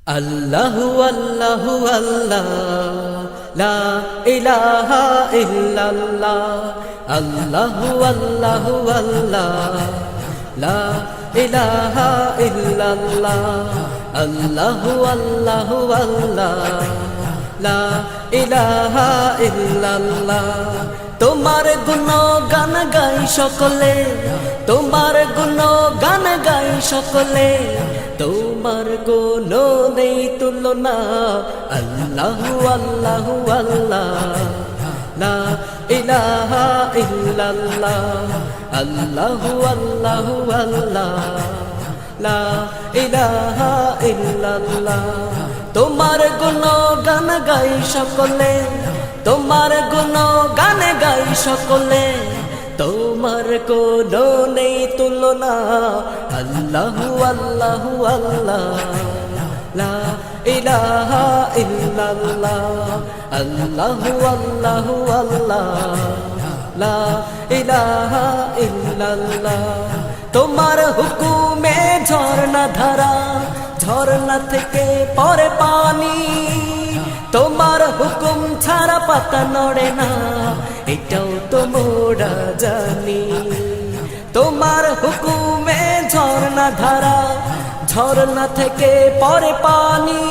আল্লাহু আল্লাহু আল্লাহ লা ইলাহা ইল্লাল্লাহ আল্লাহু আল্লাহু আল্লাহ লা ইলাহা ইল্লাল্লাহ আল্লাহু আল্লাহু আল্লাহ লা ইলাহা ইল্লাল্লাহ তোমার গুণগান গাই সকলে তোমার গুণগান গাই সকলে তোমার গুণ নেই তুলনা আল্লাহু আল্লাহু আল্লাহ লা ইলাহা ইল্লাল্লাহ আল্লাহু আল্লাহু আল্লাহ লা ইলাহা ইল্লাল্লাহ তোমার গুণগান গাই সকলে তোমার গুণগান গাই সকলে তোমার কোনো নেই তুলনা আল্লাহু আল্লাহু আল্লাহ লা ইলাহা ইল্লাল্লাহ আল্লাহু আল্লাহু আল্লাহ লা ইলাহা ইল্লাল্লাহ তোমার হুকুমে ঝর্ণা ধারা ঝর্ণা থেকে পড়ে পানি তোমার হুকুম ছাড়া পাতা নড়ে না এটাও তো মোরা জানি তোমার হুকুমে ঝর্ণা ধারা ঝর্ণা থেকে পড়ে পানি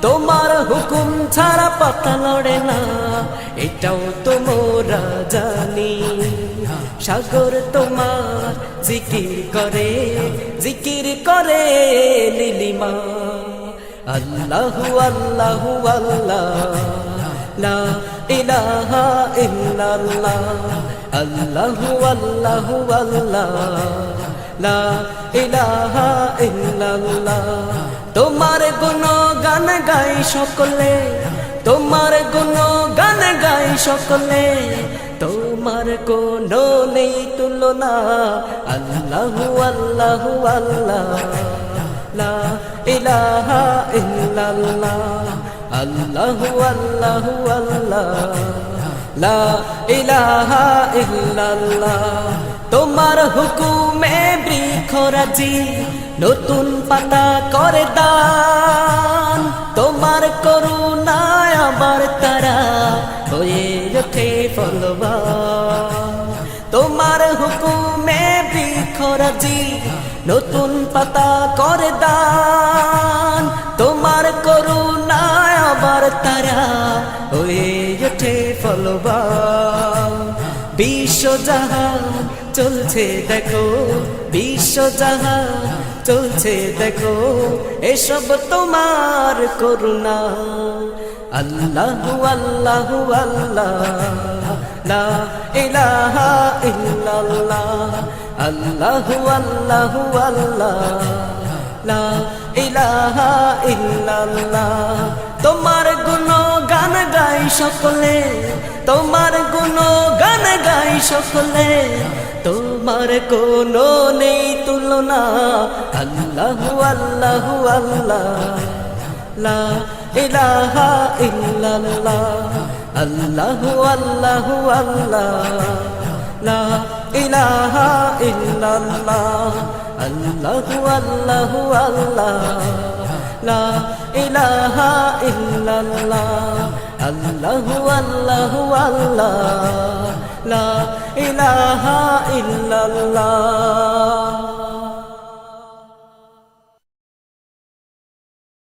তোমার হুকুম ছাড়া পাতা নড়ে না এটাও তো মোরা জানি সাগর তোমার জিকির করে নীলিমা আল্লাহু আল্লাহু আল্লাহ লা ইলাহা ইল্লাল্লাহ আল্লাহু আল্লাহু আল্লাহ লা ইলাহা ইল্লাল্লাহ তোমার গুণগান গাই সকলে তোমার গুণগান গাই সকলে তোমার কোনো নেই তুলনা আল্লাহু আল্লাহু আল্লাহ লা ইলাহা ইল্লাল্লাহ আল্লাহু আল্লাহু আল্লাহ লা ইলাহা ইল্লাল্লাহ তোমার হুকুমে বৃক্ষরাজি নতুন পাতা করে দান তোমার করুণায় আবার তারা হয়ে ওঠে ফলবান তোমার হুকুমে বৃক্ষরাজি নতুন পাতা করে দান তোমার করুণায় আবার তারা হয়ে ওঠে ফলবান বিশ্বজাহান চলছে দেখো বিশ্বজাহান চলছে দেখো এসব তোমার করুণা আল্লাহু আল্লাহু আল্লাহ লা ইলাহা ইল্লাল্লাহ আল্লাহু আল্লাহু আল্লাহ লা ইলাহা ইল্লাল্লাহ তোমার গুণগান গাই সকলে তোমার গুণগান গাই সকলে তোমার কোনো নেই তুলনা আল্লাহু আল্লাহু আল্লাহ লা ইলাহা ইল্লাল্লাহ আল্লাহু আল্লাহু আল্লাহ লা ইলাহা ইল্লাল্লাহ আল্লাহু আল্লাহু আল্লাহ লা ইলাহা ইল্লাল্লাহ আল্লাহু আল্লাহু আল্লাহ লা ইলাহা ইল্লাল্লাহ